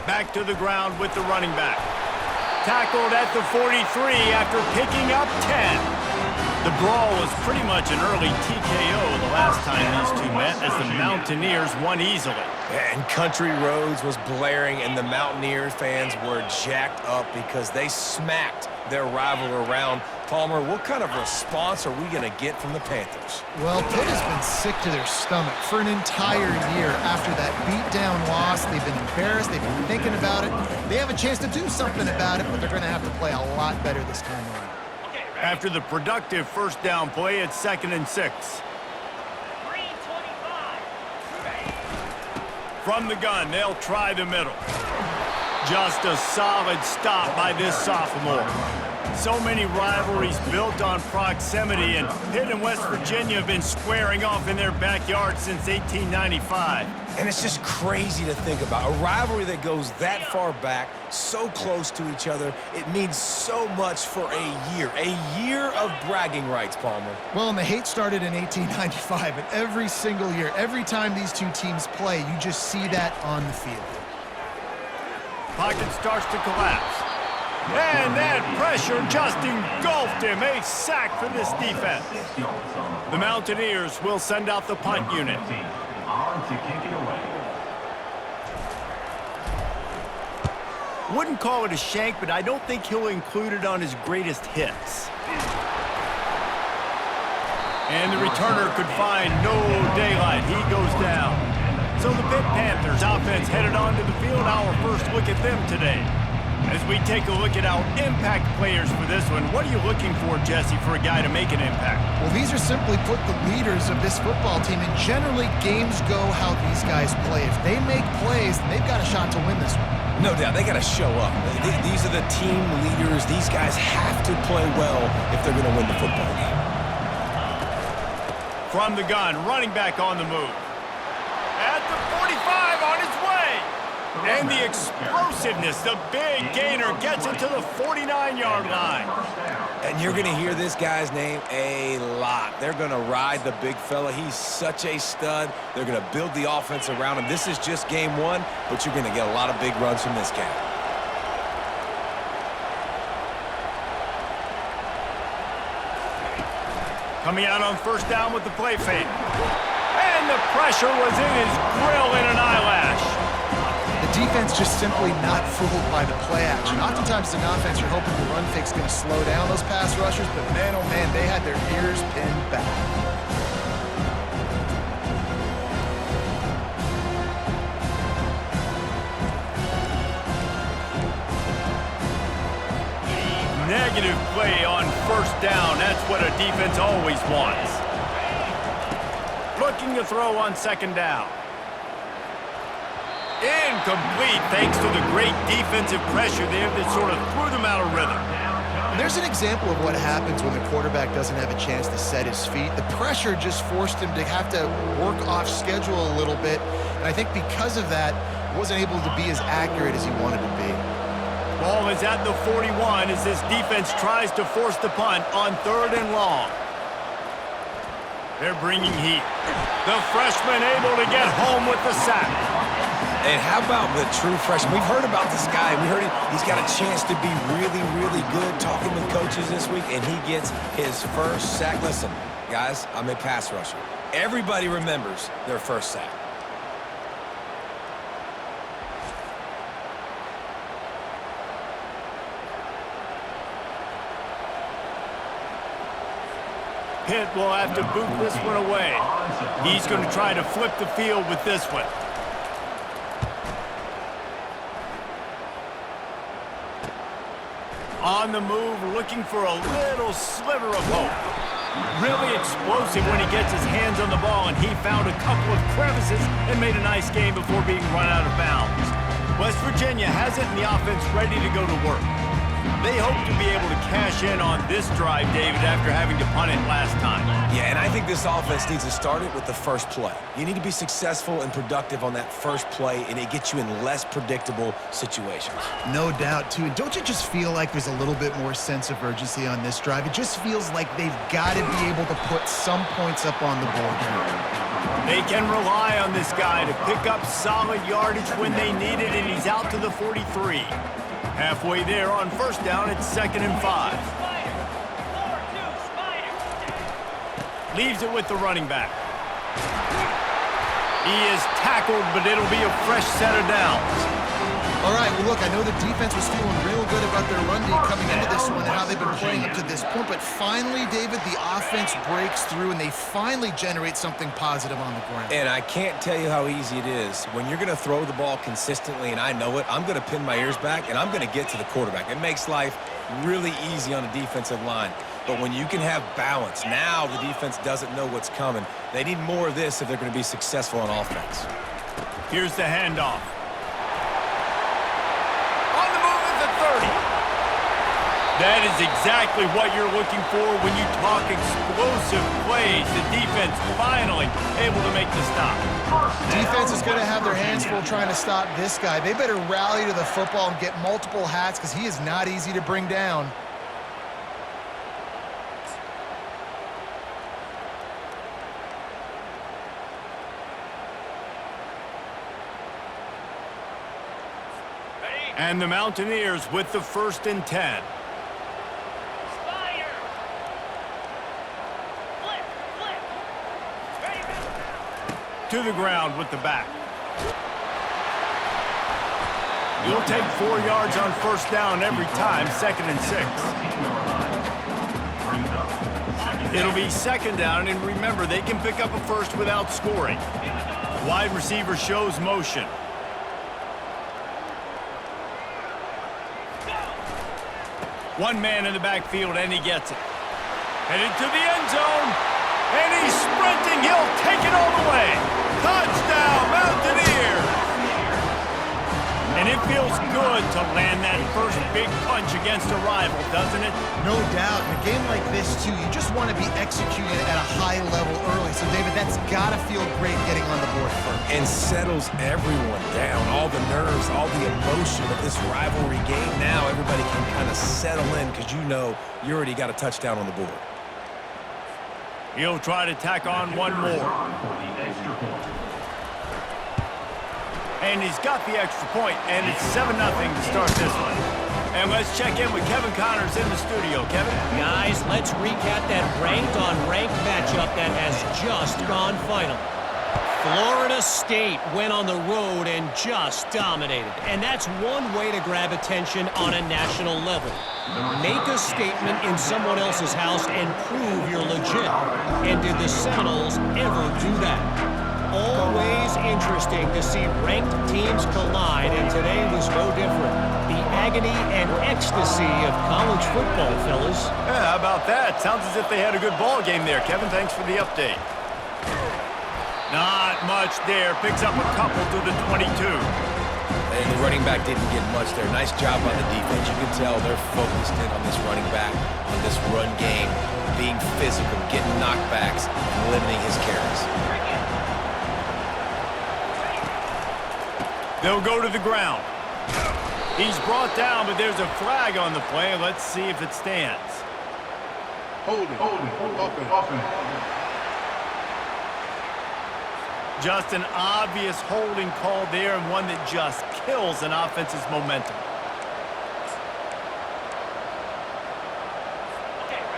Back to the ground with the running back. Tackled at the 43 after picking up 10. The brawl was pretty much an early TKO the last time these two met as the Mountaineers won easily. And Country Roads was blaring and the Mountaineers fans were jacked up because they smacked their rival around. Palmer, what kind of response are we going to get from the Panthers? Well, Pitt has been sick to their stomach for an entire year after that beatdown loss. They've been embarrassed. They've been thinking about it. They have a chance to do something about it, but they're going to have to play a lot better this time around. After the productive first down play, it's 2nd and 6. From the gun, they'll try the middle. Just a solid stop by this sophomore. So many rivalries built on proximity, and Pitt and West Virginia have been squaring off in their backyard since 1895. And it's just crazy to think about. A rivalry that goes that far back, so close to each other. It means so much for a year of bragging rights, Palmer. Well, and the hate started in 1895, and every single year, every time these two teams play, you just see that on the field. Pocket starts to collapse. And that pressure just engulfed him. A sack for this defense. The Mountaineers will send out the punt unit. Wouldn't call it a shank, but I don't think he'll include it on his greatest hits. And the returner could find no daylight. He goes down. So the Pitt Panthers offense headed onto the field. Our first look at them today. As we take a look at our impact players for this one, what are you looking for, Jesse, for a guy to make an impact? Well, these are simply put the leaders of this football team, and generally games go how these guys play. If they make plays, then they've got a shot to win this one. No doubt, they got to show up. These are the team leaders. These guys have to play well if they're going to win the football game. From the gun, running back on the move. At the 45 on his way. And the explosiveness, the big gainer gets it to the 49-yard line. And you're going to hear this guy's name a lot. They're going to ride the big fella. He's such a stud. They're going to build the offense around him. This is just game one, but you're going to get a lot of big runs from this guy. Coming out on first down with the play fake. And the pressure was in his grill in an eyelash. The defense just simply not fooled by the play action. Oftentimes as an offense, you're hoping the run fake's going to slow down those pass rushers, but man, oh man, they had their ears pinned back. Negative play on first down. That's what a defense always wants. Looking to throw on second down. Incomplete thanks to the great defensive pressure there that sort of threw them out of rhythm. And there's an example of what happens when the quarterback doesn't have a chance to set his feet. The pressure just forced him to have to work off schedule a little bit. And I think because of that, he wasn't able to be as accurate as he wanted to be. Ball is at the 41 as this defense tries to force the punt on 3rd and long. They're bringing heat. The freshman able to get home with the sack. And how about the true freshman? We've heard about this guy. We heard he's got a chance to be really, really good talking with coaches this week, and he gets his first sack. Listen, guys, I'm a pass rusher. Everybody remembers their first sack. Pitt will have to boot this one away. He's going to try to flip the field with this one. On the move, looking for a little sliver of hope. Really explosive when he gets his hands on the ball, and he found a couple of crevices and made a nice game before being run out of bounds. West Virginia has it in the offense ready to go to work. They hope to be able to cash in on this drive, David, after having to punt it last time. Yeah, and I think this offense needs to start it with the first play. You need to be successful and productive on that first play, and it gets you in less predictable situations. No doubt, too. And don't you just feel like there's a little bit more sense of urgency on this drive? It just feels like they've got to be able to put some points up on the board here. They can rely on this guy to pick up solid yardage when they need it, and he's out to the the 43. Halfway there on first down, it's 2nd and 5. Leaves it with the running back. He is tackled, but it'll be a fresh set of downs. All right, well, look, I know the defense was feeling real good about their run D coming into this one and how they've been playing up to this point, but finally, David, the offense breaks through and they finally generate something positive on the ground. And I can't tell you how easy it is. When you're going to throw the ball consistently, and I know it, I'm going to pin my ears back, and I'm going to get to the quarterback. It makes life really easy on a defensive line. But when you can have balance, now the defense doesn't know what's coming. They need more of this if they're going to be successful on offense. Here's the handoff. On the move at the 30. That is exactly what you're looking for when you talk explosive plays. The defense finally able to make the stop. Defense is going to have their hands full trying to stop this guy. They better rally to the football and get multiple hats because he is not easy to bring down. And the Mountaineers with the 1st and 10. To the ground with the back. You'll take 4 yards on first down every time, 2nd and 6. It'll be 2nd down, and remember, they can pick up a first without scoring. Wide receiver shows motion. One man in the backfield, and he gets it. Headed to the end zone, and he's sprinting. He'll take it all the way. Touchdown, Mountaineers! And it feels good to land that first big punch against a rival, doesn't it? No doubt. In a game like this, too, you just want to be executing at a high level early. So, David, that's got to feel great getting on the board first. And settles everyone down. All the nerves, all the emotion of this rivalry game. Now everybody can kind of settle in because you know you already got a touchdown on the board. He'll try to tack on one more. And he's got the extra point, and it's 7-0 to start this one. And let's check in with Kevin Connors in the studio. Kevin? Guys, let's recap that ranked-on-ranked matchup that has just gone final. Florida State went on the road and just dominated. And that's one way to grab attention on a national level. Make a statement in someone else's house and prove you're legit. And did the Seminoles ever do that? Always interesting to see ranked teams collide, and today was no different. The agony and ecstasy of college football, fellas. Yeah, how about that? Sounds as if they had a good ball game there. Kevin, thanks for the update. Not much there. Picks up a couple to the 22. And the running back didn't get much there. Nice job on the defense. You can tell they're focused in on this running back, on this run game, being physical, getting knockbacks, and limiting his carries. They'll go to the ground. He's brought down, but there's a flag on the play. Let's see if it stands. Holding. Just an obvious holding call there, and one that just kills an offense's momentum.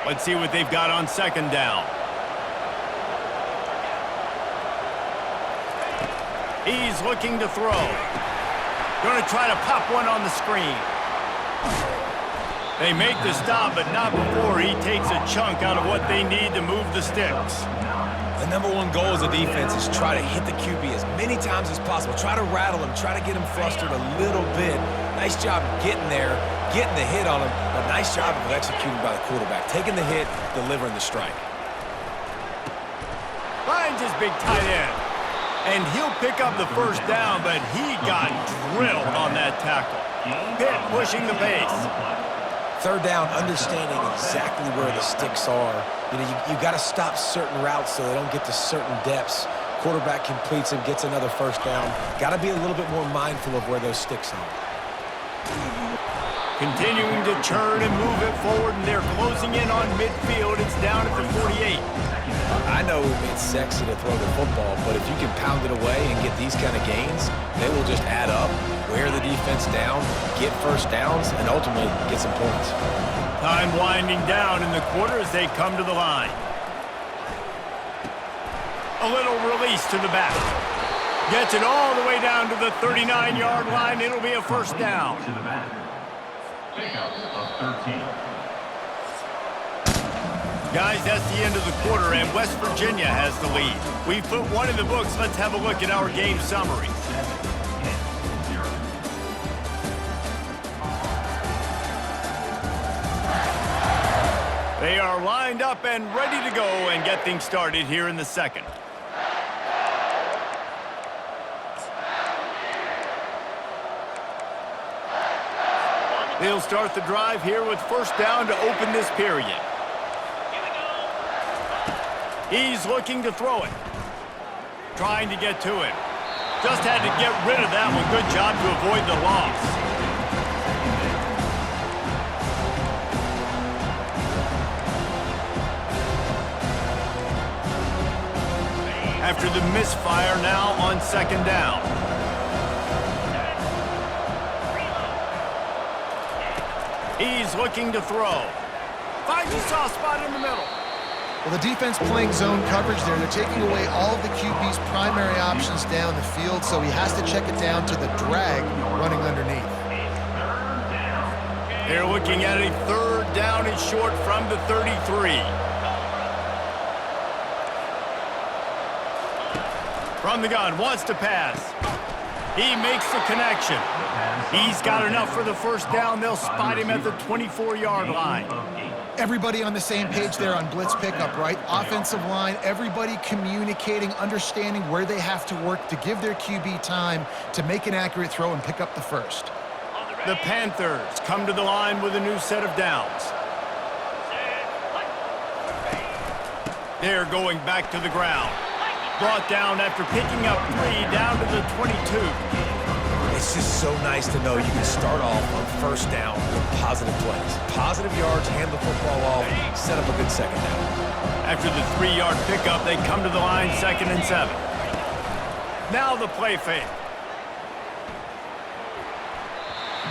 Let's see what they've got on 2nd down. He's looking to throw. Going to try to pop one on the screen. They make the stop, but not before he takes a chunk out of what they need to move the sticks. The number one goal as a defense is try to hit the QB as many times as possible. Try to rattle him, try to get him flustered a little bit. Nice job getting there, getting the hit on him, but nice job of executing by the quarterback. Taking the hit, delivering the strike. Finds his big tight end. And he'll pick up the first down, but he got drilled on that tackle. Pitt pushing the pace. 3rd down, understanding exactly where the sticks are. You know, you got to stop certain routes so they don't get to certain depths. Quarterback completes him, gets another first down. Got to be a little bit more mindful of where those sticks are. Continuing to churn and move it forward, and they're closing in on midfield. It's down at the 48. I know it's sexy to throw the football, but if you can pound it away and get these kind of gains, they will just add up, wear the defense down, get first downs, and ultimately get some points. Time winding down in the quarter as they come to the line. A little release to the back. Gets it all the way down to the 39-yard line. It'll be a first down. To the back. Pickup of 13. Guys, that's the end of the quarter, and West Virginia has the lead. We've put one in the books. Let's have a look at our game summary. They are lined up and ready to go and get things started here in the second. They'll start the drive here with first down to open this period. He's looking to throw it. Trying to get to him. Just had to get rid of that one. Good job to avoid the loss. After the misfire, now on second down. He's looking to throw. Finds a soft spot in the middle. Well, the defense playing zone coverage there. They're taking away all of the QB's primary options down the field, so he has to check it down to the drag running underneath. They're looking at a third down and short from the 33. From the gun, wants to pass. He makes the connection. He's got enough for the first down. They'll spot him at the 24-yard line. Everybody on the same page there on blitz pickup, right? Offensive line, everybody communicating, understanding where they have to work to give their QB time to make an accurate throw and pick up the first. The Panthers come to the line with a new set of downs. They're going back to the ground. Brought down after picking up 3 down to the 22. It's just so nice to know you can start off on first down with positive plays. Positive yards, hand the football off, set up a good second down. After the 3-yard pickup, they come to the line 2nd and 7. Now the play fake.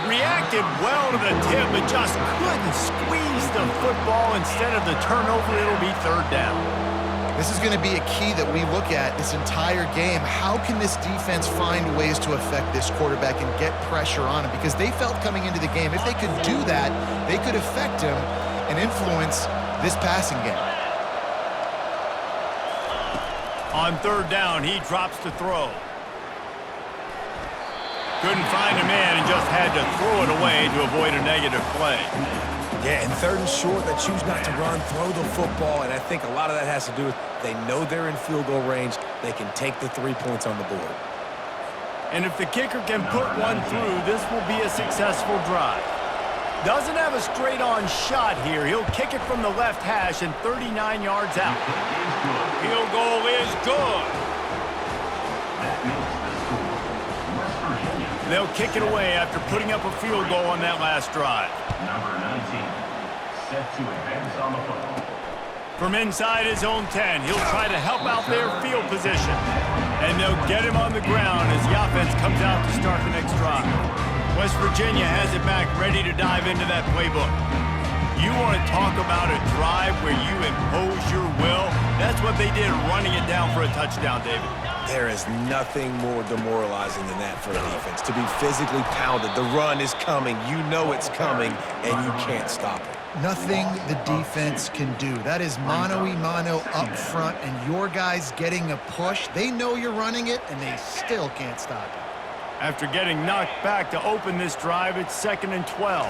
Reacted well to the tip, but just couldn't squeeze the football. Instead of the turnover, it'll be third down. This is going to be a key that we look at this entire game. How can this defense find ways to affect this quarterback and get pressure on him? Because they felt coming into the game, if they could do that, they could affect him and influence this passing game. On third down, he drops to throw. Couldn't find a man and just had to throw it away to avoid a negative play. Yeah, and third and short, they choose not to run, throw the football, and I think a lot of that has to do with they know they're in field goal range. They can take the 3 points on the board. And if the kicker can put one through, this will be a successful drive. Doesn't have a straight-on shot here. He'll kick it from the left hash and 39 yards out. Field goal is good. They'll kick it away after putting up a field goal on that last drive. Number 19, set to advance on the football. From inside his own 10, he'll try to help out their field position. And they'll get him on the ground as the offense comes out to start the next drive. West Virginia has it back, ready to dive into that playbook. You want to talk about a drive where you impose your will? That's what they did, running it down for a touchdown, David. There is nothing more demoralizing than that for a defense, to be physically pounded. The run is coming. You know it's coming, and you can't stop it. Nothing the defense can do. That is mano-a-mano up front, and your guys getting a push. They know you're running it, and they still can't stop it. After getting knocked back to open this drive, it's 2nd and 12.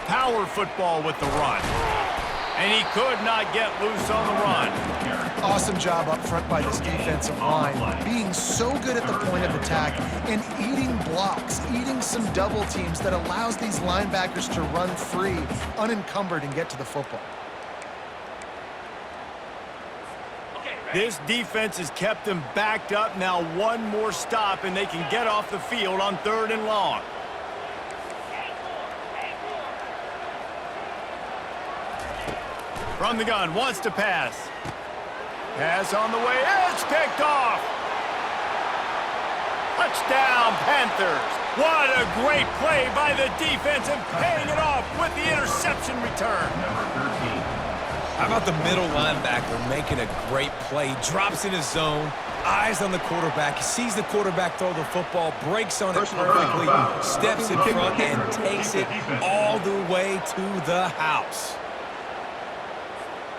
Power football with the run. And he could not get loose on the run. Awesome job up front by this defensive line, being so good at the point of attack and eating blocks, eating some double teams that allows these linebackers to run free, unencumbered, and get to the football. This defense has kept them backed up. Now one more stop, and they can get off the field on 3rd and long. From the gun, wants to pass. Pass on the way, it's picked off. Touchdown, Panthers. What a great play by the defense and paying it off with the interception return. Number 13. How about the middle linebacker making a great play? Drops in his zone, eyes on the quarterback. He sees the quarterback throw the football, breaks on it perfectly, steps in front, and takes it all the way to the house.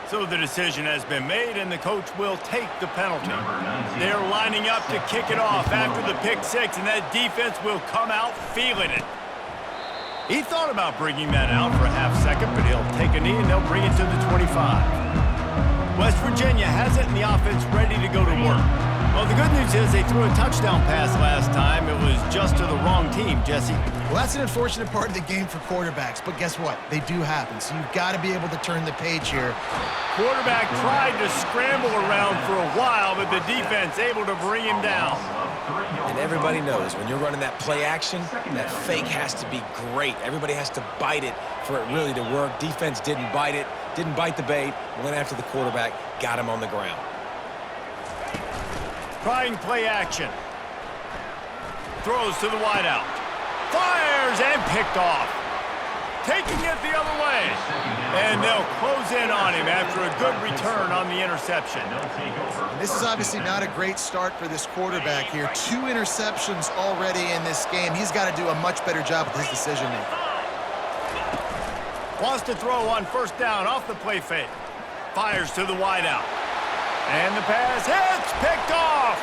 So the decision has been made, and the coach will take the penalty. Number 19. They're lining up to kick it off after the pick six, and that defense will come out feeling it. He thought about bringing that out for a half second, but he'll take a knee, and they'll bring it to the 25. West Virginia has it, and the offense ready to go to work. Well, the good news is they threw a touchdown pass last time. It was just to the wrong team, Jesse. Well, that's an unfortunate part of the game for quarterbacks, but guess what? They do happen, so you've got to be able to turn the page here. Quarterback tried to scramble around for a while, but the defense able to bring him down. And everybody knows when you're running that play action, that fake has to be great. Everybody has to bite it for it really to work. Defense didn't bite it, didn't bite the bait, went after the quarterback, got him on the ground. Trying play action. Throws to the wideout. Fires and picked off. Taking it the other way. And they'll close in on him after a good return on the interception. And this is obviously not a great start for this quarterback here. 2 interceptions already in this game. He's got to do a much better job with his decision-making. Wants to throw on first down off the play fake. Fires to the wideout. And the pass hits, picked off.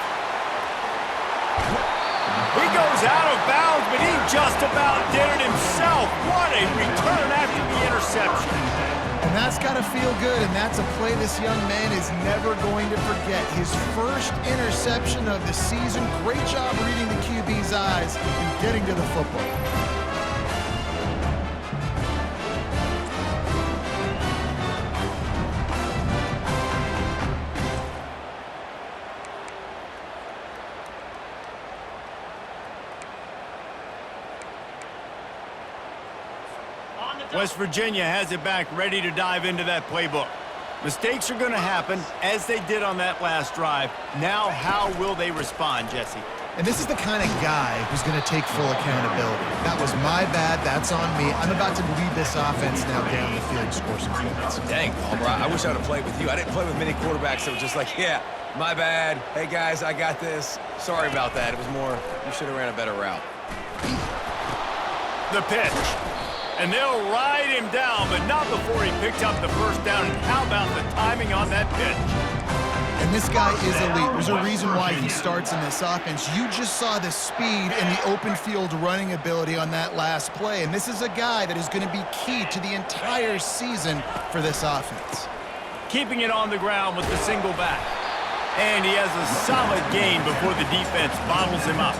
He goes out of bounds, but he just about did it himself. What a return after the interception. And that's got to feel good, and that's a play this young man is never going to forget. His first interception of the season. Great job reading the QB's eyes and getting to the football. West Virginia has it back, ready to dive into that playbook. Mistakes are going to happen, as they did on that last drive. Now, how will they respond, Jesse? And this is the kind of guy who's going to take full accountability. That was my bad. That's on me. I'm about to lead this offense now down the field and score some points. Dang, Palmer, I wish I would have played with you. I didn't play with many quarterbacks that were just like, yeah, my bad. Hey, guys, I got this. Sorry about that. It was more, you should have ran a better route. The pitch. And they'll ride him down, but not before he picked up the first down. And how about the timing on that pitch? And this guy is elite. There's a reason why he starts in this offense. You just saw the speed and the open field running ability on that last play. And this is a guy that is going to be key to the entire season for this offense. Keeping it on the ground with the single back. And he has a solid gain before the defense bottles him up.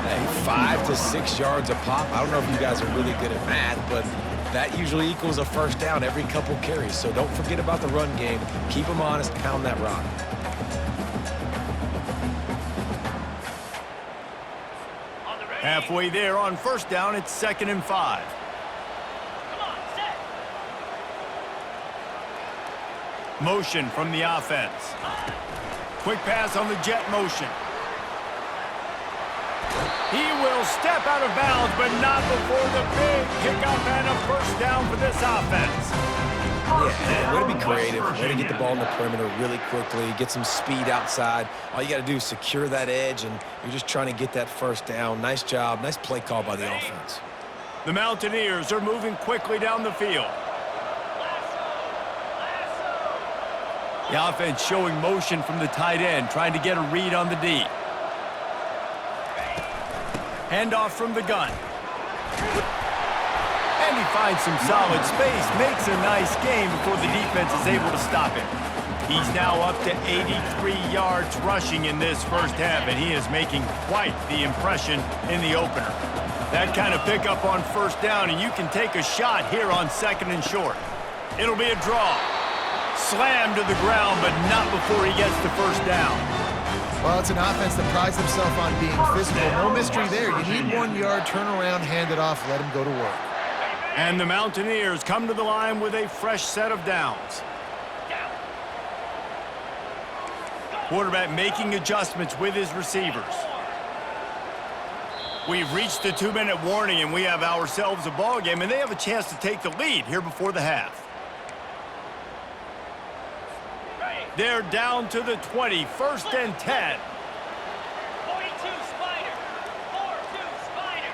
Hey, 5 to 6 yards a pop. I don't know if you guys are really good at math, but that usually equals a first down every couple carries. So don't forget about the run game. Keep them honest, pound that rock. Halfway there on first down, it's 2nd and 5. Motion from the offense. Quick pass on the jet motion. He will step out of bounds, but not before the big pickup and a first down for this offense. Yeah, way to be creative, way to get the ball in the perimeter really quickly, get some speed outside. All you got to do is secure that edge, and you're just trying to get that first down. Nice job, nice play call by the offense. The Mountaineers are moving quickly down the field. The offense showing motion from the tight end, trying to get a read on the D. Handoff from the gun. And he finds some solid space, makes a nice game before the defense is able to stop him. He's now up to 83 yards rushing in this first half, and he is making quite the impression in the opener. That kind of pickup on first down, and you can take a shot here on 2nd and short. It'll be a draw. Slammed to the ground, but not before he gets the first down. Well, it's an offense that prides themselves on being physical. No mystery there. You need 1 yard, turn around, hand it off, let him go to work. And the Mountaineers come to the line with a fresh set of downs. Quarterback making adjustments with his receivers. We've reached the 2-minute warning, and we have ourselves a ball game, and they have a chance to take the lead here before the half. They're down to the 20, 1st and 10. 42 Spider. 4-2 Spider.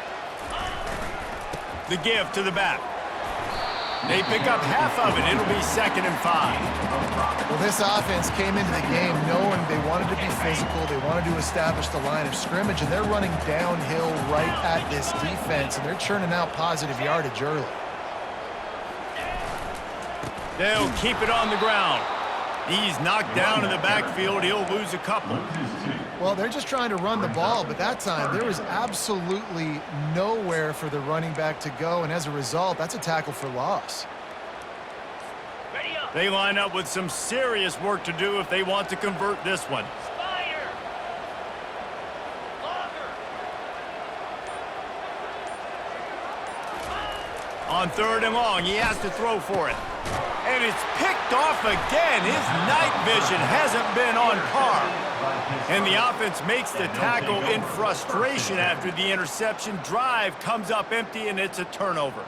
The give to the back. They pick up half of it. It'll be 2nd and 5. Well, this offense came into the game knowing they wanted to be physical. They wanted to establish the line of scrimmage, and they're running downhill right at this defense, and they're churning out positive yardage early. They'll keep it on the ground. He's knocked down in the backfield. He'll lose a couple. Well, they're just trying to run the ball, but that time there was absolutely nowhere for the running back to go, and as a result, that's a tackle for loss. Ready up. They line up with some serious work to do if they want to convert this one. Spider. Longer. On 3rd and long, he has to throw for it. And it's picked off again. His night vision hasn't been on par. And the offense makes the tackle in frustration after the interception. Drive comes up empty, and it's a turnover.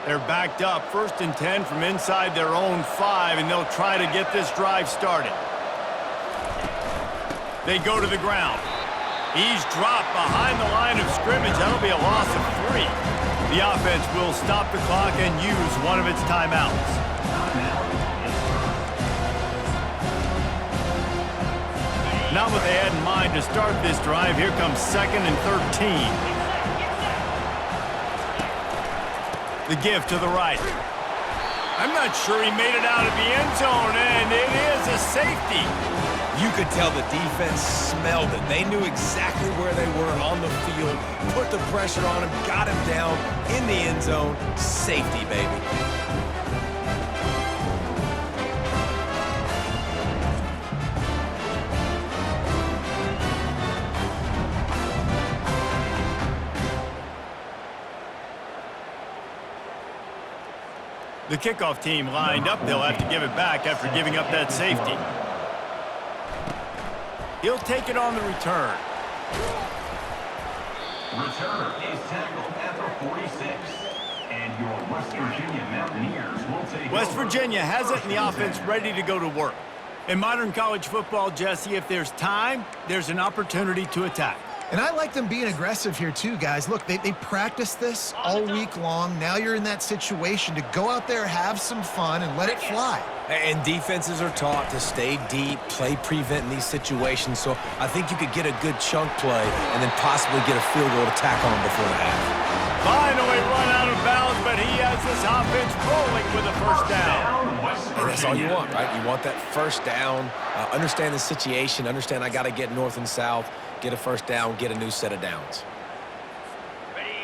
They're backed up, 1st and 10 from inside their own 5, and they'll try to get this drive started. They go to the ground. He's dropped behind the line of scrimmage. That'll be a loss of 3. The offense will stop the clock and use one of its timeouts. Not what they had in mind to start this drive. Here comes 2nd and 13. The give to the right. I'm not sure he made it out of the end zone, and it is a safety. You could tell the defense smelled it. They knew exactly where they were on the field, put the pressure on him, got him down in the end zone. Safety, baby. The kickoff team lined up. They'll have to give it back after giving up that safety. He'll take it on the return. Return is tackled at the 46. And your West Virginia Mountaineers will take West over. Virginia has it, and the offense ready to go to work. In modern college football, Jesse, if there's time, there's an opportunity to attack. And I like them being aggressive here too, guys. Look, they practice this all week long. Now you're in that situation to go out there, have some fun, and let it fly. And defenses are taught to stay deep, play prevent in these situations. So I think you could get a good chunk play and then possibly get a field goal to tack on before the half. Finally run out of bounds, but he has this offense rolling with a 1st down. And that's all you want, right? You want that 1st down, understand the situation, understand I got to get north and south, get a 1st down, get a new set of downs.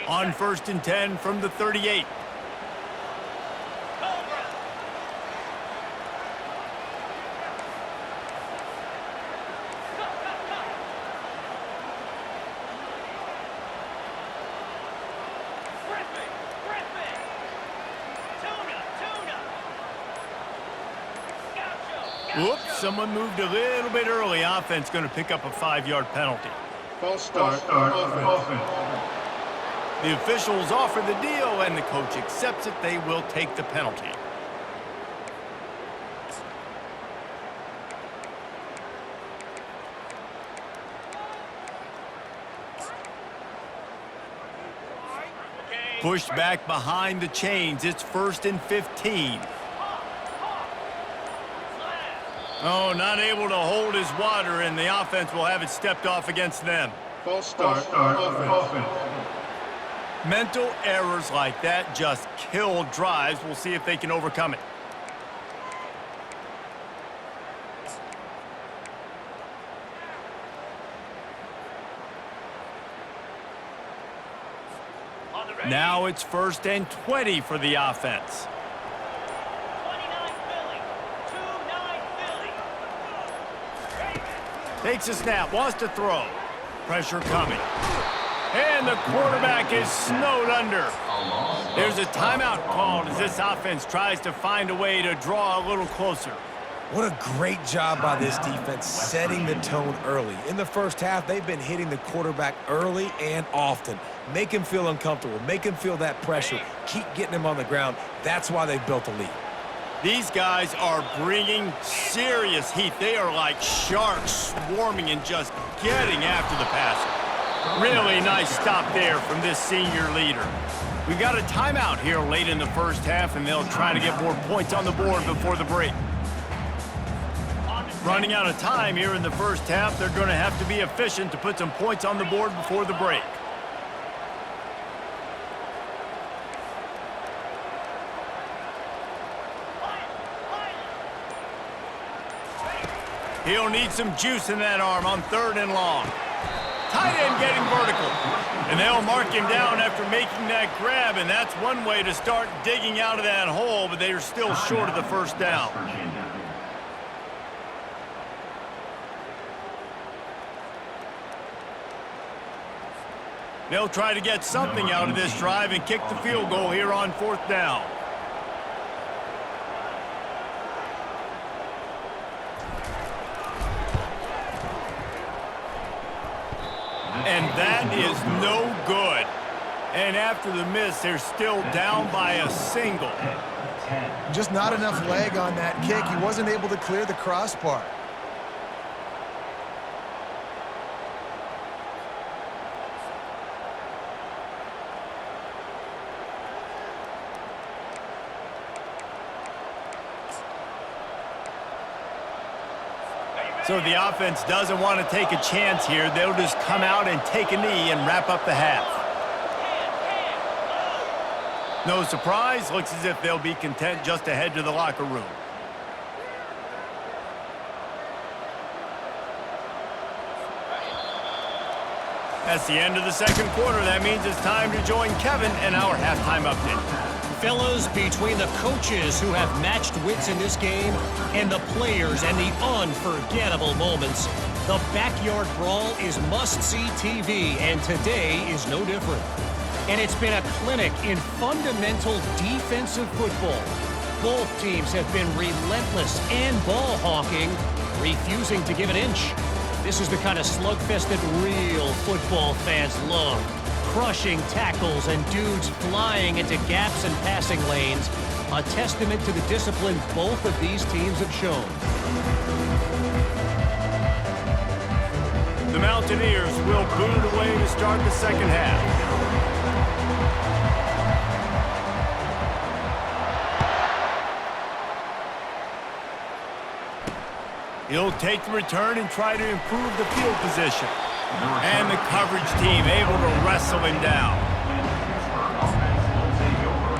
On 1st and 10 from the 38. Whoops, someone moved a little bit early. Offense going to pick up a 5-yard penalty. False start. Offense. The officials offer the deal, and the coach accepts it. They will take the penalty. Pushed back behind the chains. It's 1st and 15. Oh, not able to hold his water, and the offense will have it stepped off against them. False start. Offense. Mental errors like that just kill drives. We'll see if they can overcome it. Now it's 1st and 20 for the offense. 29 Philly. 2-9 Philly. Takes a snap, wants to throw. Pressure coming. And the quarterback is snowed under. There's a timeout called as this offense tries to find a way to draw a little closer. What a great job by this defense setting the tone early. In the first half, they've been hitting the quarterback early and often. Make him feel uncomfortable. Make him feel that pressure. Keep getting him on the ground. That's why they've built a lead. These guys are bringing serious heat. They are like sharks swarming and just getting after the passer. Really nice stop there from this senior leader. We've got a timeout here late in the first half, and they'll try to get more points on the board before the break. Running out of time here in the first half, they're going to have to be efficient to put some points on the board before the break. He'll need some juice in that arm on 3rd and long. Tight end getting vertical. And they'll mark him down after making that grab, and that's one way to start digging out of that hole, but they are still short of the first down. They'll try to get something out of this drive and kick the field goal here on 4th down. And that is no good. And after the miss, they're still down by a single. Just not enough leg on that kick. He wasn't able to clear the crossbar. So the offense doesn't want to take a chance here. They'll just come out and take a knee and wrap up the half. No surprise, looks as if they'll be content just to head to the locker room. That's the end of the second quarter. That means it's time to join Kevin and our halftime update. Fellas, between the coaches who have matched wits in this game and the players and the unforgettable moments, the backyard brawl is must-see TV, and today is no different. And it's been a clinic in fundamental defensive football. Both teams have been relentless and ball hawking, refusing to give an inch. This is the kind of slugfest that real football fans love. Crushing tackles and dudes flying into gaps and passing lanes. A testament to the discipline both of these teams have shown. The Mountaineers will boot it away to start the second half. He'll take the return and try to improve the field position. And the coverage team able to wrestle him down.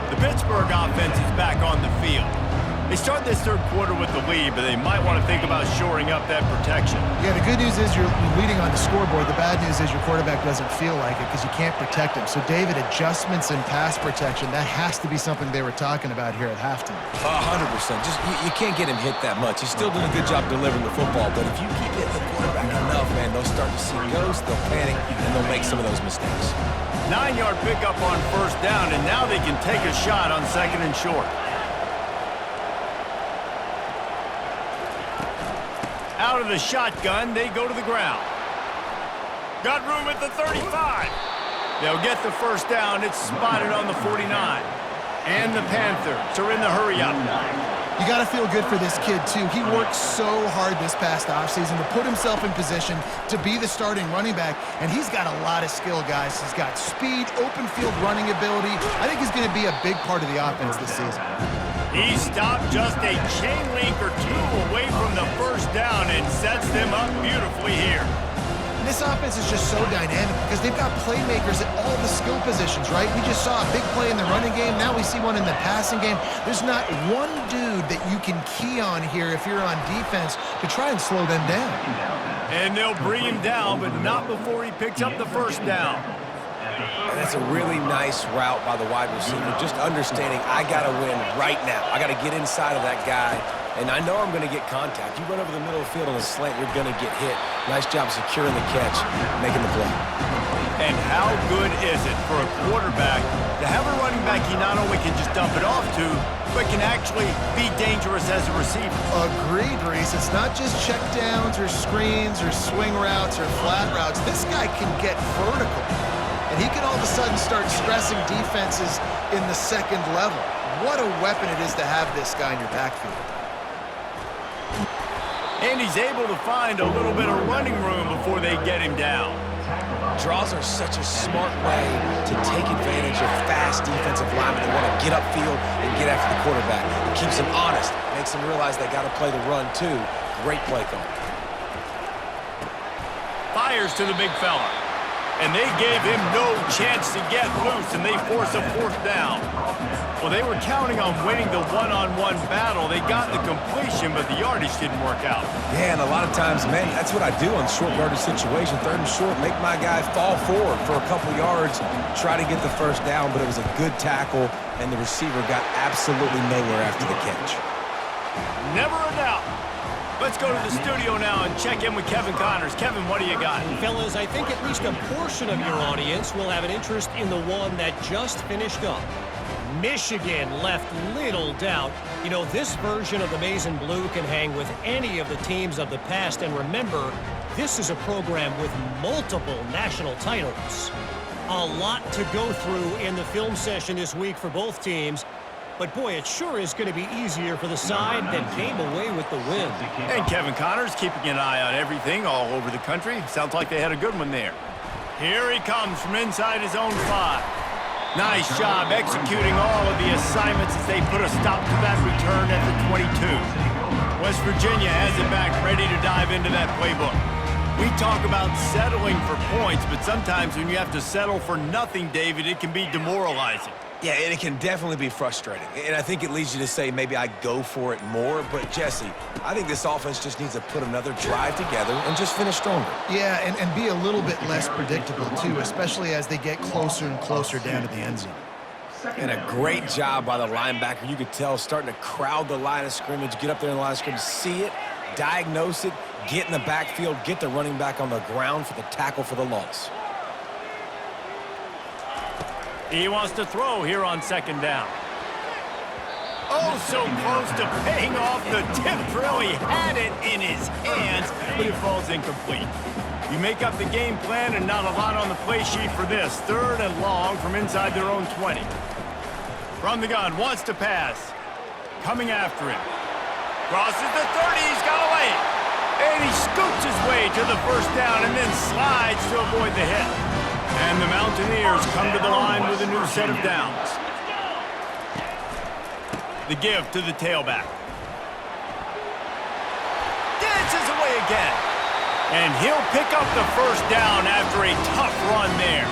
The Pittsburgh offense is back on the field. They start this third quarter with the lead, but they might want to think about shoring up that protection. Yeah, the good news is you're leading on the scoreboard. The bad news is your quarterback doesn't feel like it because you can't protect him. So, David, adjustments in pass protection, that has to be something they were talking about here at halftime. 100%. Just you can't get him hit that much. He's still doing a good job delivering the football, but if you keep hitting the quarterback enough, man, they'll start to see ghosts, they'll panic, and they'll make some of those mistakes. 9-yard pickup on 1st down, and now they can take a shot on 2nd and short. Out of the shotgun, they go to the ground. Got room at the 35. They'll get the first down. It's spotted on the 49. And the Panthers are in the hurry-up. You got to feel good for this kid, too. He worked so hard this past offseason to put himself in position to be the starting running back, and he's got a lot of skill, guys. He's got speed, open field running ability. I think he's going to be a big part of the offense this season. He stopped just a chain link or two away from the first down and sets them up beautifully here. This offense is just so dynamic because they've got playmakers at all the skill positions, right? We just saw a big play in the running game. Now we see one in the passing game. There's not one dude that you can key on here if you're on defense to try and slow them down. And they'll bring him down, but not before he picks up the first down. And that's a really nice route by the wide receiver. Just understanding I got to win right now. I got to get inside of that guy, and I know I'm going to get contact. You run over the middle of the field on a slant, you're going to get hit. Nice job securing the catch, making the play. And how good is it for a quarterback to have a running back he not only can just dump it off to, but can actually be dangerous as a receiver? Agreed, Reese. It's not just check downs or screens or swing routes or flat routes. This guy can get vertical. And he can all of a sudden start stressing defenses in the second level. What a weapon it is to have this guy in your backfield. And he's able to find a little bit of running room before they get him down. Draws are such a smart way to take advantage of fast defensive linemen that want to get upfield and get after the quarterback. It keeps them honest, makes them realize they got to play the run too. Great play call. Fires to the big fella. And they gave him no chance to get loose, and they force a fourth down. Well, they were counting on winning the one-on-one battle. They got the completion, but the yardage didn't work out. Yeah, and a lot of times, man, that's what I do on short yardage situation. Third and short, make my guy fall forward for a couple yards, try to get the first down, but it was a good tackle, and the receiver got absolutely nowhere after the catch. Never a doubt. Let's go to the studio now and check in with Kevin Connors. Kevin, what do you got? Fellas, I think at least a portion of your audience will have an interest in the one that just finished up. Michigan left little doubt. You know, this version of the Maize and Blue can hang with any of the teams of the past. And remember, this is a program with multiple national titles. A lot to go through in the film session this week for both teams. But, boy, it sure is going to be easier for the side that came away with the win. And Kevin Connors keeping an eye on everything all over the country. Sounds like they had a good one there. Here he comes from inside his own 5. Nice job executing all of the assignments as they put a stop to that return at the 22. West Virginia has it back, ready to dive into that playbook. We talk about settling for points, but sometimes when you have to settle for nothing, David, it can be demoralizing. Yeah, and it can definitely be frustrating. And I think it leads you to say maybe I go for it more. But, Jesse, I think this offense just needs to put another drive together and just finish stronger. Yeah, and be a little bit less predictable, too, especially as they get closer and closer down to the end zone. And a great job by the linebacker. You could tell starting to crowd the line of scrimmage, get up there in the line of scrimmage, see it, diagnose it, get in the backfield, get the running back on the ground for the tackle for the loss. He wants to throw here on second down. Oh, so close to paying off the tip drill. He had it in his hands, but it falls incomplete. You make up the game plan and not a lot on the play sheet for this. Third and long from inside their own 20. From the gun, wants to pass. Coming after him. Crosses the 30, he's got away. And he scoots his way to the first down and then slides to avoid the hit. And the Mountaineers come to the line with a new set of downs. The give to the tailback. Dances away again. And he'll pick up the first down after a tough run there.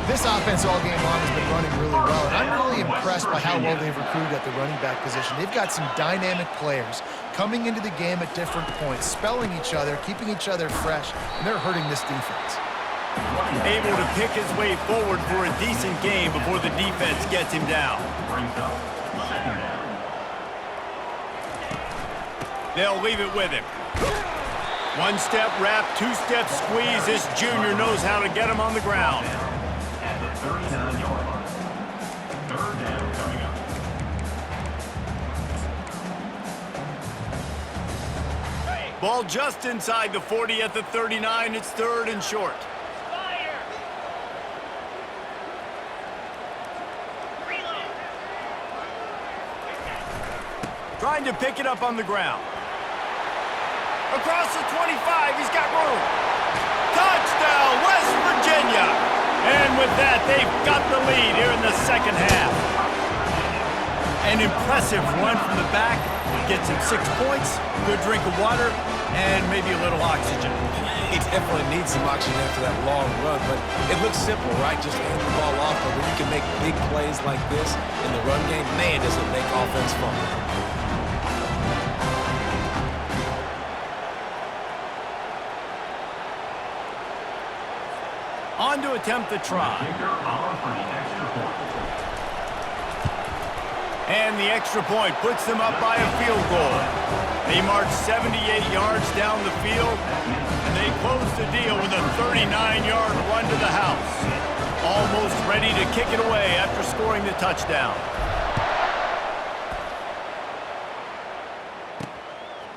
This offense all game long has been running really well, and I'm really impressed by how well they've recruited at the running back position. They've got some dynamic players coming into the game at different points, spelling each other, keeping each other fresh, and they're hurting this defense. Able to pick his way forward for a decent game before the defense gets him down. They'll leave it with him. One-step wrap, two-step squeeze. This junior knows how to get him on the ground. At the 39-yard line. Third down coming up. Ball just inside the 40 at the 39. It's third and short. Fire! Reload! Trying to pick it up on the ground. Across the 25, he's got room. Touchdown, West Virginia! And with that, they've got the lead here in the second half. An impressive run from the back. Gets him 6 points, good drink of water, and maybe a little oxygen. He definitely needs some oxygen after that long run, but it looks simple, right? Just hand the ball off, but when you can make big plays like this in the run game, man, does it make offense fun. On to attempt the try. And the extra point puts them up by a field goal. They march 78 yards down the field, and they close the deal with a 39-yard run to the house. Almost ready to kick it away after scoring the touchdown.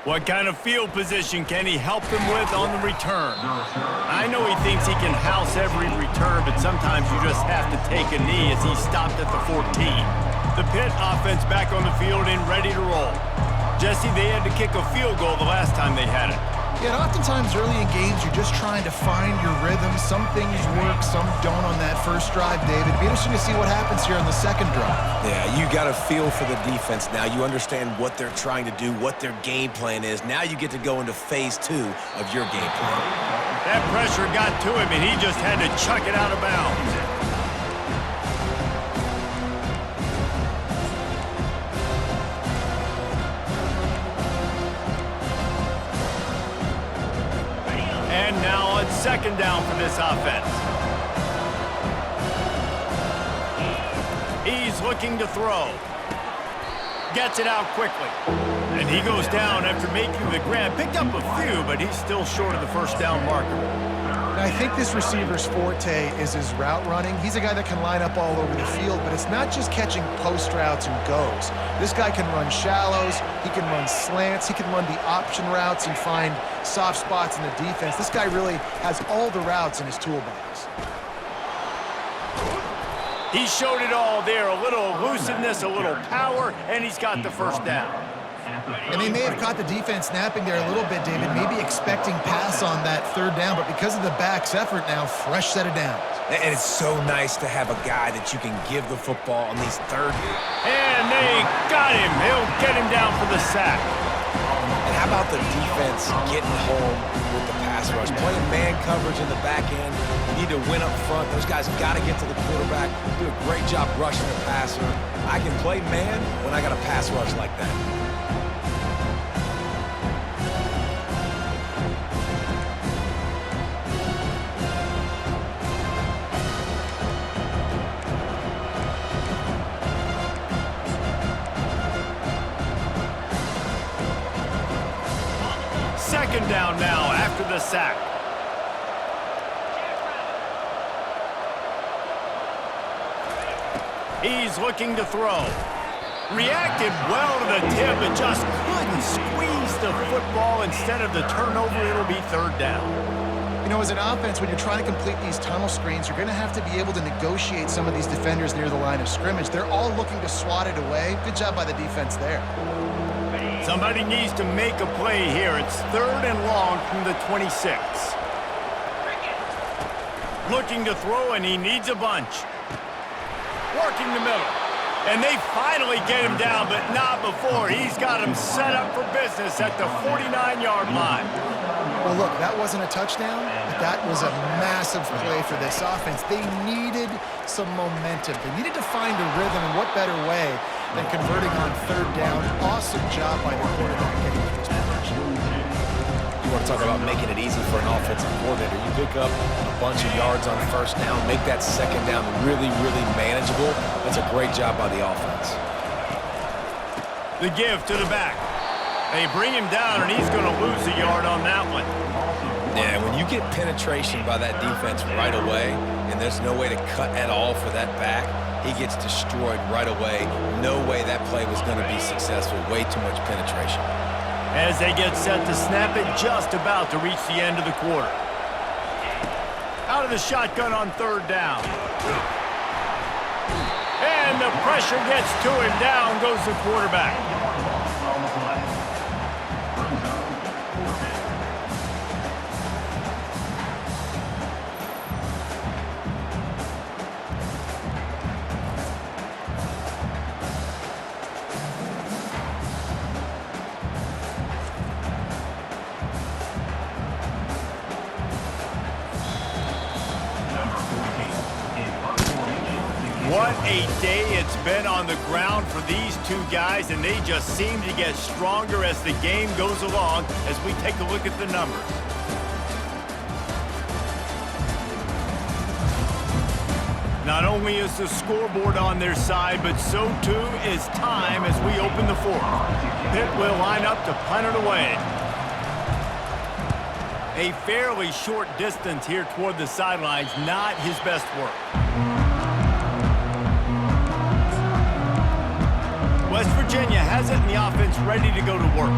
What kind of field position can he help them with on the return? I know he thinks he can house every return, but sometimes you just have to take a knee as he stopped at the 14. The Pitt offense back on the field and ready to roll. Jesse, they had to kick a field goal the last time they had it. Yeah, and oftentimes early in games, you're just trying to find your rhythm. Some things work, some don't on that first drive, David. It'd be interesting to see what happens here on the second drive. Yeah, you got a feel for the defense now. You understand what they're trying to do, what their game plan is. Now you get to go into phase 2 of your game plan. That pressure got to him, and he just had to chuck it out of bounds. And now on second down for this offense. He's looking to throw. Gets it out quickly. And he goes down after making the grab. Picked up a few, but he's still short of the first down marker. And I think this receiver's forte is his route running. He's a guy that can line up all over the field, but it's not just catching post routes and goes. This guy can run shallows, he can run slants, he can run the option routes and find soft spots in the defense. This guy really has all the routes in his toolbox. He showed it all there. A little elusiveness, a little power, and he's got the first down. And they may have caught the defense napping there a little bit, David, maybe expecting pass on that third down, but because of the back's effort now, fresh set of downs. And it's so nice to have a guy that you can give the football on these third. And they got him. He'll get him down for the sack. And how about the defense getting home with the pass rush? Playing man coverage in the back end. You need to win up front. Those guys got to get to the quarterback. Do a great job rushing the passer. I can play man when I got a pass rush like that. Second down now after the sack. He's looking to throw. Reacted well to the tip, but just couldn't squeeze the football. Instead of the turnover, it'll be third down. You know, as an offense, when you're trying to complete these tunnel screens, you're going to have to be able to negotiate some of these defenders near the line of scrimmage. They're all looking to swat it away. Good job by the defense there. Somebody needs to make a play here. It's third and long from the 26. Looking to throw, and he needs a bunch. Working the middle. And they finally get him down, but not before. He's got him set up for business at the 49-yard line. Well, look, that wasn't a touchdown, but that was a massive play for this offense. They needed some momentum. They needed to find a rhythm, and what better way than converting on third down. Awesome job by the quarterback getting to this position. You want to talk about making it easy for an offensive coordinator. You pick up a bunch of yards on first down, make that second down really, really manageable. That's a great job by the offense. The give to the back. They bring him down, and he's going to lose a yard on that one. Yeah, when you get penetration by that defense right away, and there's no way to cut at all for that back, he gets destroyed right away. No way that play was going to be successful. Way too much penetration. As they get set to snap it, just about to reach the end of the quarter. Out of the shotgun on third down. And the pressure gets to him. Down goes the quarterback. a day it's been on the ground for these two guys, and they just seem to get stronger as the game goes along as we take a look at the numbers. Not only is the scoreboard on their side, but so too is time as we open the fourth. Pitt will line up to punt it away. A fairly short distance here toward the sidelines, not his best work. West Virginia has it in the offense ready to go to work.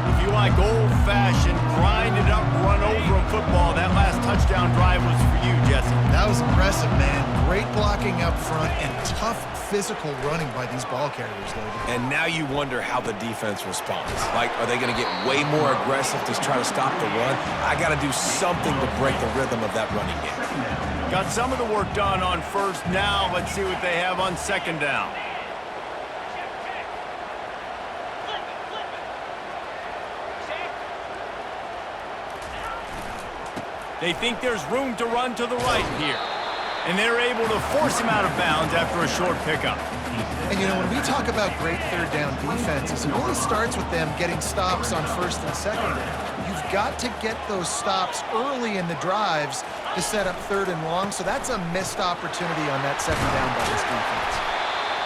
If you like old-fashioned, grind-it-up, run-over football, that last touchdown drive was for you, Jesse. That was impressive, man. Great blocking up front and tough physical running by these ball carriers, David. And now you wonder how the defense responds. Like, are they going to get way more aggressive to try to stop the run? I got to do something to break the rhythm of that running game. Got some of the work done on first. Now let's see what they have on second down. They think there's room to run to the right here. And they're able to force him out of bounds after a short pickup. And, you know, when we talk about great third down defenses, it really starts with them getting stops on first and second down. You've got to get those stops early in the drives to set up third and long, so that's a missed opportunity on that second down by this defense.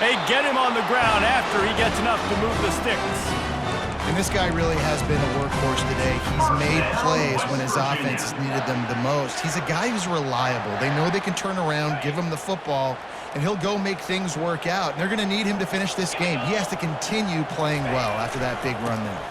They get him on the ground after he gets enough to move the sticks. And this guy really has been a workhorse today. He's made plays when his offense has needed them the most. He's a guy who's reliable. They know they can turn around, give him the football, and he'll go make things work out. And they're going to need him to finish this game. He has to continue playing well after that big run there.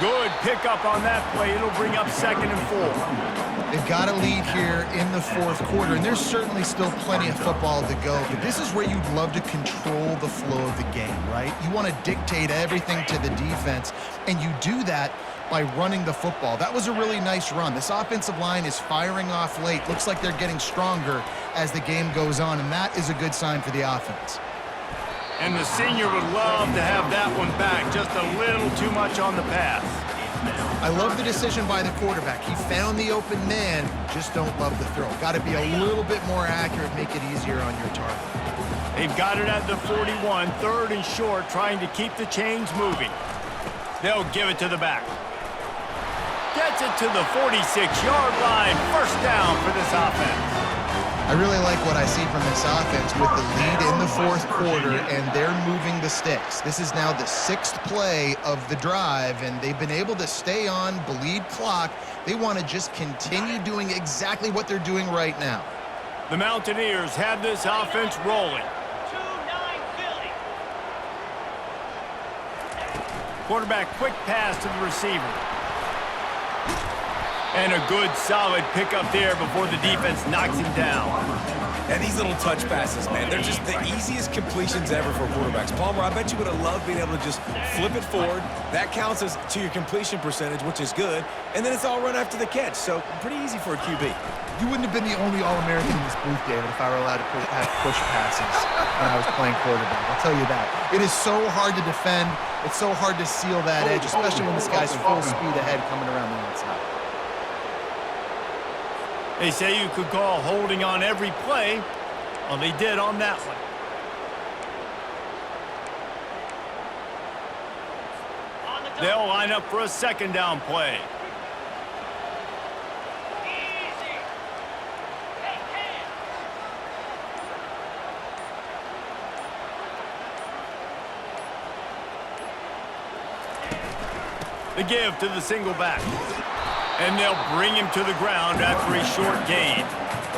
Good pickup on that play. It'll bring up 2nd and 4. They've got a lead here in the fourth quarter, and there's certainly still plenty of football to go, but this is where you'd love to control the flow of the game, right? You want to dictate everything to the defense, and you do that by running the football. That was a really nice run. This offensive line is firing off late. Looks like they're getting stronger as the game goes on, and that is a good sign for the offense. And the senior would love to have that one back. Just a little too much on the pass. I love the decision by the quarterback. He found the open man, just don't love the throw. Got to be a little bit more accurate, make it easier on your target. They've got it at the 41, 3rd and short, trying to keep the chains moving. They'll give it to the back. Gets it to the 46-yard line. First down for this offense. I really like what I see from this offense with the lead in the fourth quarter, and they're moving the sticks. This is now the 6th play of the drive, and they've been able to stay on, bleed clock. They want to just continue doing exactly what they're doing right now. The Mountaineers have this offense rolling. 2-9 Philly. Quarterback quick pass to the receiver. And a good, solid pickup there before the defense knocks him down. And these little touch passes, man, they're just the easiest completions ever for quarterbacks. Palmer, I bet you would have loved being able to just flip it forward. That counts as to your completion percentage, which is good. And then it's all run after the catch, so pretty easy for a QB. You wouldn't have been the only All-American in this booth, David, if I were allowed to have push passes when I was playing quarterback. I'll tell you that. It is so hard to defend. It's so hard to seal that edge, especially when this guy's full speed ahead coming around the outside. They say you could call holding on every play. Well, they did on that one. They'll line up for a 2nd down play. Easy. Hey, hands. The give to the single back. And they'll bring him to the ground after a short gain.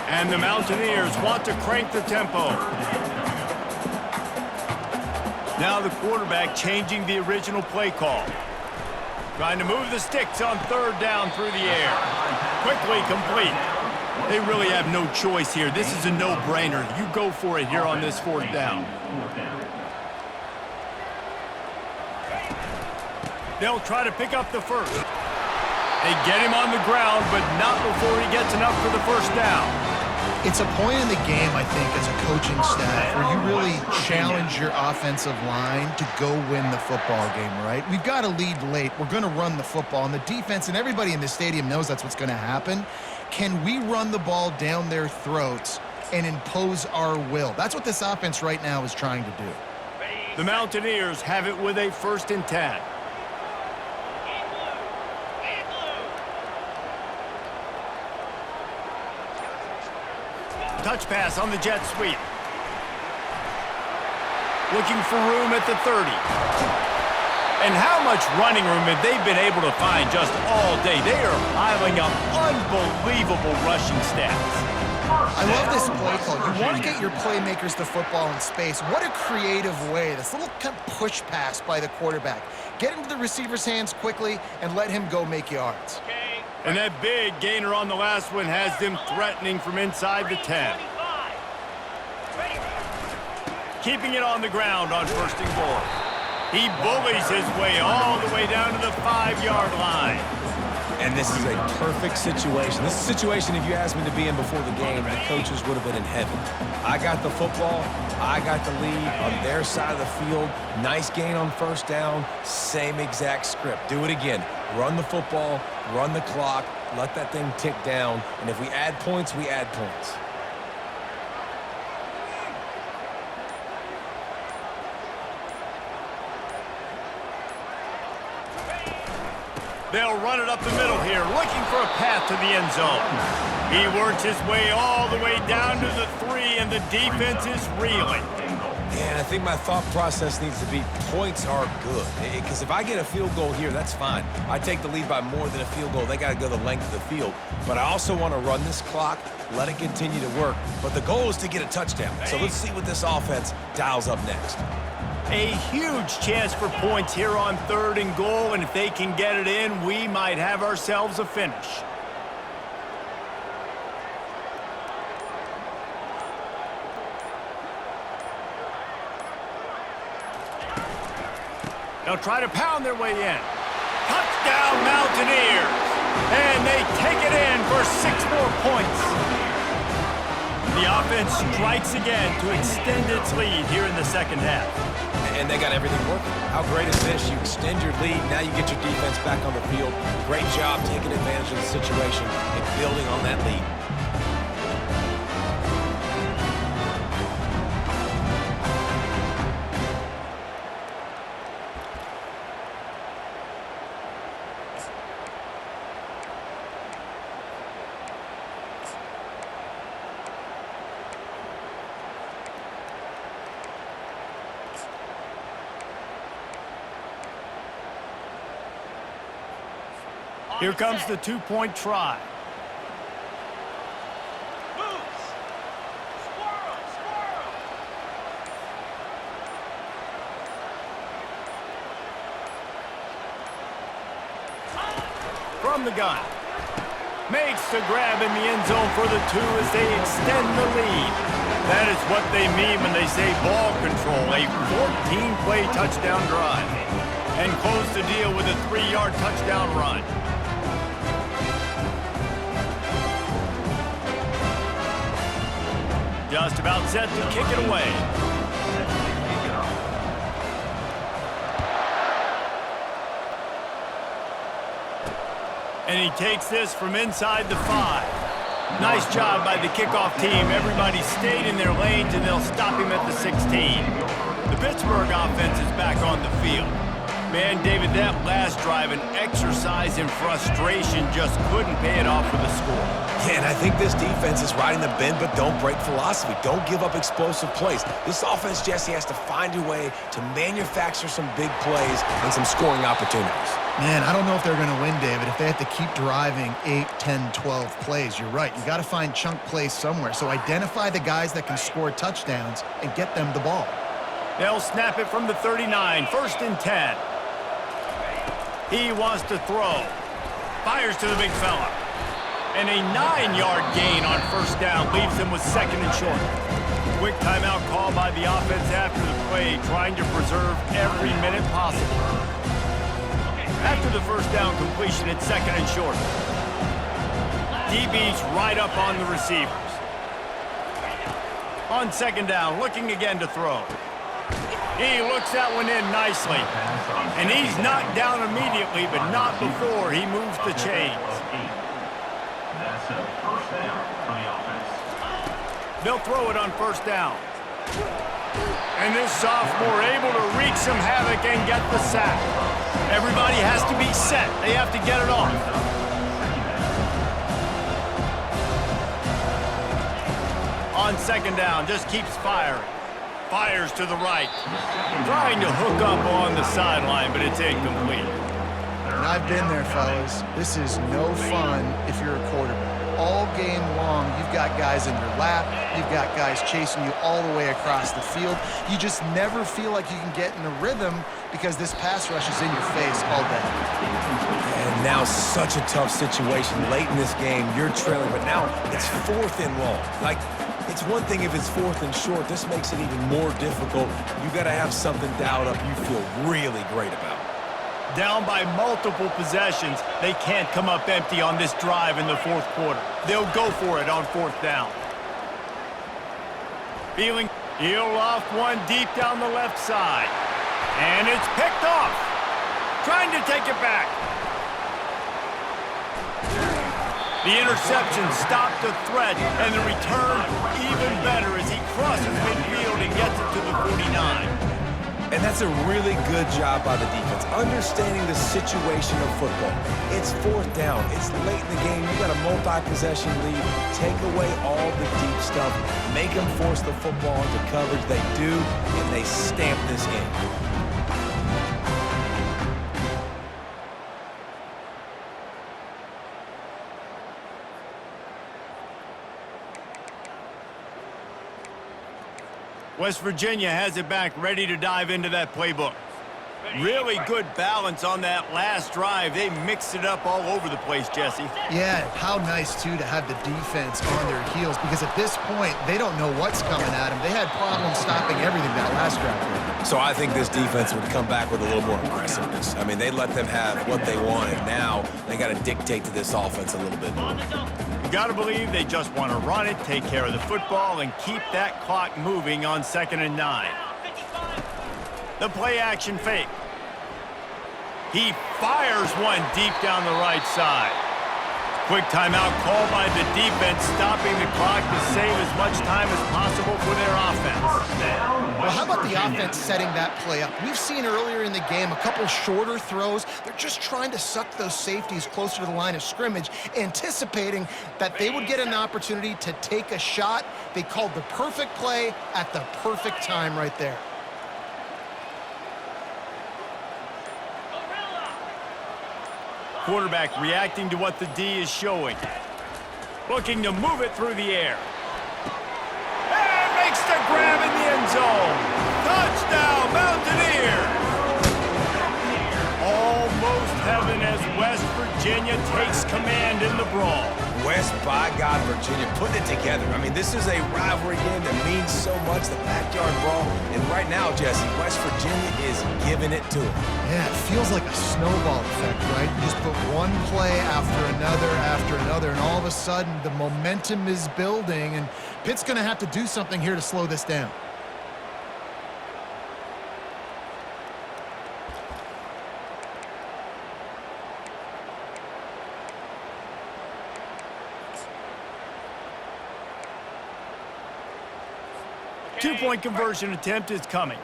And the Mountaineers want to crank the tempo. Now the quarterback changing the original play call. Trying to move the sticks on 3rd down through the air. Quickly complete. They really have no choice here. This is a no-brainer. You go for it here on this 4th down. They'll try to pick up the first. They get him on the ground, but not before he gets enough for the first down. It's a point in the game, I think, as a coaching staff where you really challenge your offensive line to go win the football game, right? We've got a lead late. We're going to run the football, and the defense and everybody in the stadium knows that's what's going to happen. Can we run the ball down their throats and impose our will. That's what this offense right now is trying to do. The Mountaineers have it with a 1st and 10. Touch pass on the jet sweep. Looking for room at the 30. And how much running room have they been able to find just all day? They are piling up unbelievable rushing stats. I love this play call. You want to get your playmakers the football in space. What a creative way. This little kind of push pass by the quarterback. Get into the receiver's hands quickly and let him go make yards. And that big gainer on the last one has them threatening from inside the 10. Keeping it on the ground on 1st and goal. He bullies his way all the way down to the 5-yard line. And this is a perfect situation. This is a situation, if you asked me to be in before the game, the coaches would have been in heaven. I got the football. I got the lead on their side of the field. Nice gain on 1st down. Same exact script. Do it again. Run the football, run the clock, let that thing tick down. And if we add points, we add points. They'll run it up the middle here, looking for a path to the end zone. He works his way all the way down to the 3, and the defense is reeling. Yeah, I think my thought process needs to be points are good. Because if I get a field goal here, that's fine. I take the lead by more than a field goal. They got to go the length of the field. But I also want to run this clock, let it continue to work. But the goal is to get a touchdown. So let's see what this offense dials up next. A huge chance for points here on 3rd and goal, and if they can get it in, we might have ourselves a finish. They'll try to pound their way in. Touchdown, Mountaineers! And they take it in for 6 more points. The offense strikes again to extend its lead here in the 2nd half. And they got everything working. How great is this? You extend your lead, now you get your defense back on the field. Great job taking advantage of the situation and building on that lead. Here comes the 2-point try. Moves. Squirrel, squirrel. From the gun. Makes the grab in the end zone for the 2 as they extend the lead. That is what they mean when they say ball control. A 14-play touchdown drive. And close the deal with a 3-yard touchdown run. Just about set to kick it away. And he takes this from inside the 5. Nice job by the kickoff team. Everybody stayed in their lanes, and they'll stop him at the 16. The Pittsburgh offense is back on the field. Man, David, that last drive, an exercise in frustration, just couldn't pay it off with a score. Yeah, and I think this defense is riding the bend but don't break philosophy. Don't give up explosive plays. This offense, Jesse, has to find a way to manufacture some big plays and some scoring opportunities. Man, I don't know if they're going to win, David, if they have to keep driving 8, 10, 12 plays. You're right. You got to find chunk plays somewhere. So identify the guys that can score touchdowns and get them the ball. They'll snap it from the 39, 1st and 10. He wants to throw. Fires to the big fella. And a 9-yard gain on 1st down leaves him with 2nd and short. Quick timeout call by the offense after the play, trying to preserve every minute possible. After the 1st down completion, it's 2nd and short. DB's right up on the receivers. On 2nd down, looking again to throw. He looks that one in nicely. And he's knocked down immediately, but not before he moves the chains. That's a 1st down for the offense. They'll throw it on first down. And this sophomore able to wreak some havoc and get the sack. Everybody has to be set. They have to get it off. On second down, just keeps firing. Fires to the right. Trying to hook up on the sideline, but it's incomplete. And I've been there, fellas. This is no fun if you're a quarterback. All game long, you've got guys in your lap. You've got guys chasing you all the way across the field. You just never feel like you can get in a rhythm because this pass rush is in your face all day. And now such a tough situation. Late in this game, you're trailing, but now it's 4th and long. Like, it's one thing if it's 4th and short. This makes it even more difficult. You got to have something dialed up you feel really great about. Down by multiple possessions, they can't come up empty on this drive in the 4th quarter. They'll go for it on 4th down. He'll off one deep down the left side. And it's picked off. Trying to take it back. The interception stopped the threat, and the return even better as he crosses midfield and gets it to the 49. And that's a really good job by the defense, understanding the situation of football. It's 4th down. It's late in the game. You got a multi-possession lead. Take away all the deep stuff. Make them force the football into coverage. They do, and they stamp this game. West Virginia has it back, ready to dive into that playbook. Really good balance on that last drive. They mixed it up all over the place, Jesse. Yeah, how nice, too, to have the defense on their heels because at this point, they don't know what's coming at them. They had problems stopping everything that last drive. So I think this defense would come back with a little more aggressiveness. I mean, they let them have what they wanted. Now they got to dictate to this offense a little bit more. You got to believe they just want to run it, take care of the football, and keep that clock moving on 2nd and 9. The play-action fake. He fires one deep down the right side. Quick timeout called by the defense, stopping the clock to save as much time as possible for their offense. Well, how about the offense setting that play up? We've seen earlier in the game a couple shorter throws. They're just trying to suck those safeties closer to the line of scrimmage, anticipating that they would get an opportunity to take a shot. They called the perfect play at the perfect time right there. Quarterback reacting to what the D is showing. Looking to move it through the air. And makes the grab in the end zone. Touchdown, Mountaineers! Almost heaven as West Virginia takes command in the brawl. West, by God, Virginia, putting it together. I mean, this is a rivalry game that means so much, the backyard brawl. And right now, Jesse, West Virginia is giving it to them. Yeah, it feels like a snowball effect, right? You just put one play after another, and all of a sudden the momentum is building, and Pitt's going to have to do something here to slow this down. Two-point conversion attempt is coming.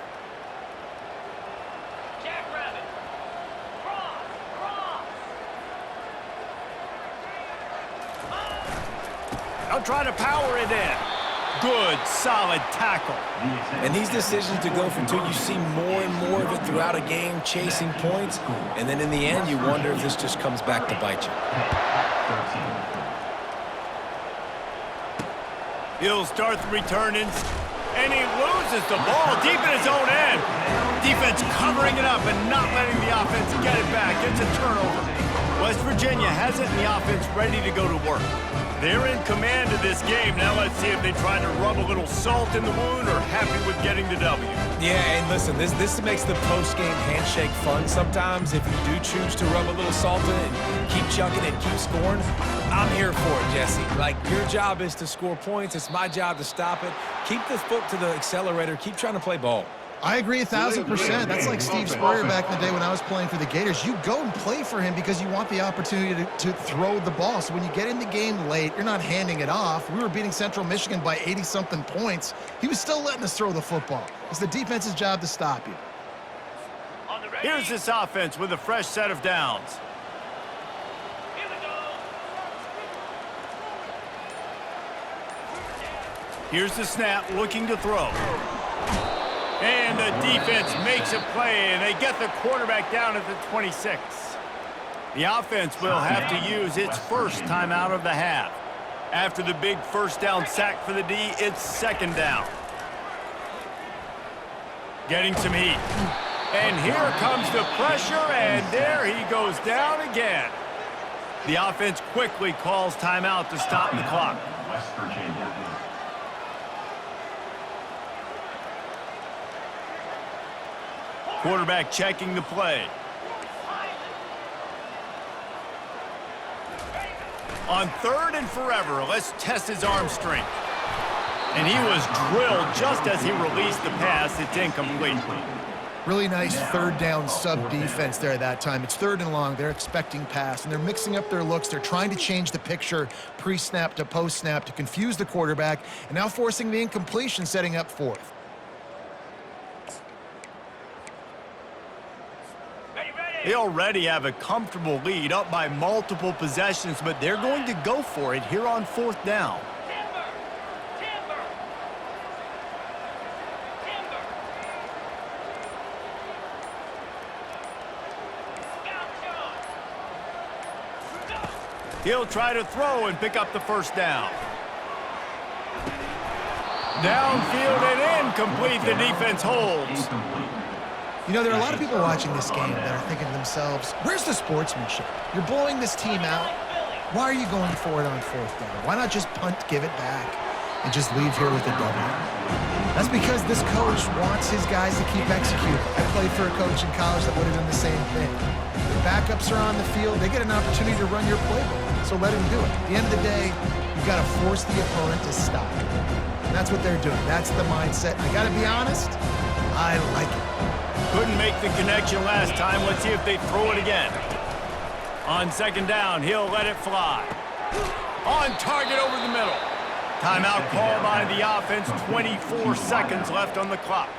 Jackrabbit. Cross. I'll try to power it in. Good, solid tackle. And these decisions to go for 2, you see more and more of it throughout a game, chasing points. And then in the end, you wonder if this just comes back to bite you. He'll start the return in. And he loses the ball deep in his own end. Defense covering it up and not letting the offense get it back. It's a turnover. West Virginia has it and the offense ready to go to work. They're in command of this game. Now let's see if they try to rub a little salt in the wound or happy with getting the W. Yeah, and listen, this makes the post-game handshake fun sometimes. If you do choose to rub a little salt in it and keep chucking and keep scoring, I'm here for it, Jesse. Like, your job is to score points. It's my job to stop it. Keep the foot to the accelerator. Keep trying to play ball. I agree 1,000%. That's like Steve Spurrier back in the day when I was playing for the Gators. You go and play for him because you want the opportunity to throw the ball. So when you get in the game late, you're not handing it off. We were beating Central Michigan by 80-something points. He was still letting us throw the football. It's the defense's job to stop you. Here's this offense with a fresh set of downs. Here we go. Here's the snap, looking to throw. And the defense makes a play, and they get the quarterback down at the 26. The offense will have to use its first timeout of the half. After the big first down sack for the D, it's second down. Getting some heat. And here comes the pressure, and there he goes down again. The offense quickly calls timeout to stop the clock. West Virginia. Quarterback checking the play. On third and forever, let's test his arm strength. And he was drilled just as he released the pass. It's incomplete. Really nice third down sub defense there that time. It's third and long. They're expecting pass, and they're mixing up their looks. They're trying to change the picture pre-snap to post-snap to confuse the quarterback, and now forcing the incompletion, setting up fourth. They already have a comfortable lead, up by multiple possessions, but they're going to go for it here on fourth down. Timber. Timber. Timber. Scout shot. He'll try to throw and pick up the first down. Downfield and incomplete. The defense holds. You know, there are a lot of people watching this game that are thinking to themselves, where's the sportsmanship? You're blowing this team out. Why are you going for it on fourth down? Why not just punt, give it back, and just leave here with a W? That's because this coach wants his guys to keep executing. I played for a coach in college that would have done the same thing. The backups are on the field. They get an opportunity to run your playbook, so let him do it. At the end of the day, you've got to force the opponent to stop. And that's what they're doing. That's the mindset. I got to be honest, I like it. Couldn't make the connection last time. Let's see if they throw it again. On second down, he'll let it fly. On target over the middle. Timeout called by the offense. 24 seconds left on the clock.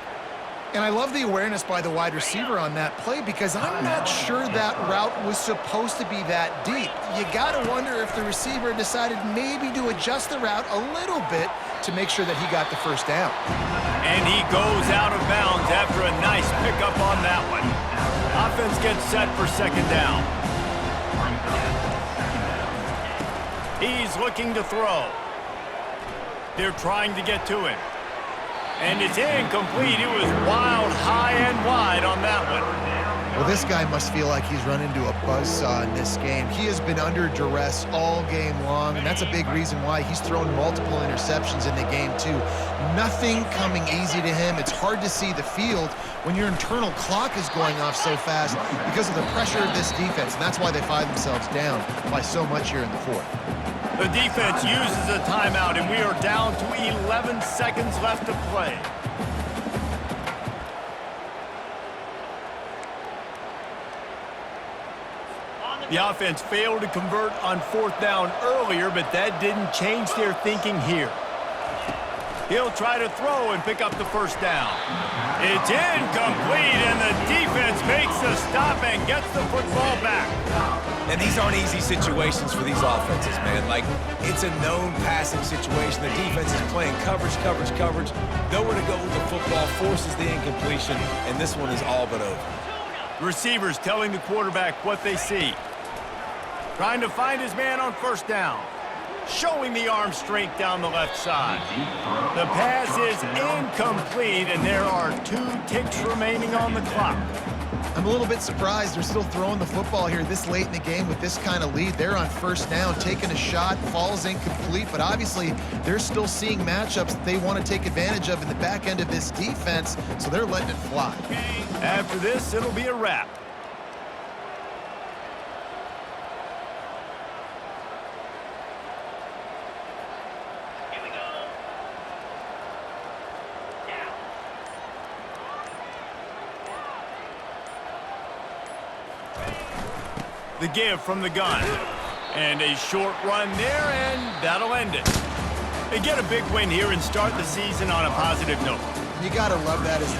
And I love the awareness by the wide receiver on that play because I'm not sure that route was supposed to be that deep. You got to wonder if the receiver decided maybe to adjust the route a little bit to make sure that he got the first down. And he goes out of bounds after a nice pickup on that one. Offense gets set for second down. He's looking to throw. They're trying to get to him. And it's incomplete. It was wild, high and wide on that one. Well, this guy must feel like he's run into a buzzsaw in this game. He has been under duress all game long, and that's a big reason why he's thrown multiple interceptions in the game, too. Nothing coming easy to him. It's hard to see the field when your internal clock is going off so fast because of the pressure of this defense, and that's why they find themselves down by so much here in the fourth. The defense uses a timeout, and we are down to 11 seconds left to play. The offense failed to convert on fourth down earlier, but that didn't change their thinking here. He'll try to throw and pick up the first down. It's incomplete, and the defense makes the stop and gets the football back. And these aren't easy situations for these offenses, man. Like, it's a known passing situation. The defense is playing coverage. Nowhere to go with the football, forces the incompletion, and this one is all but over. Receivers telling the quarterback what they see. Trying to find his man on first down. Showing the arm strength down the left side. The pass is incomplete, and there are 2 ticks remaining on the clock. I'm a little bit surprised they're still throwing the football here this late in the game with this kind of lead. They're on first down, taking a shot, falls incomplete, but obviously they're still seeing matchups that they want to take advantage of in the back end of this defense, so they're letting it fly. After this, it'll be a wrap. The give from the gun. And a short run there, and that'll end it. They get a big win here and start the season on a positive note. You got to love that as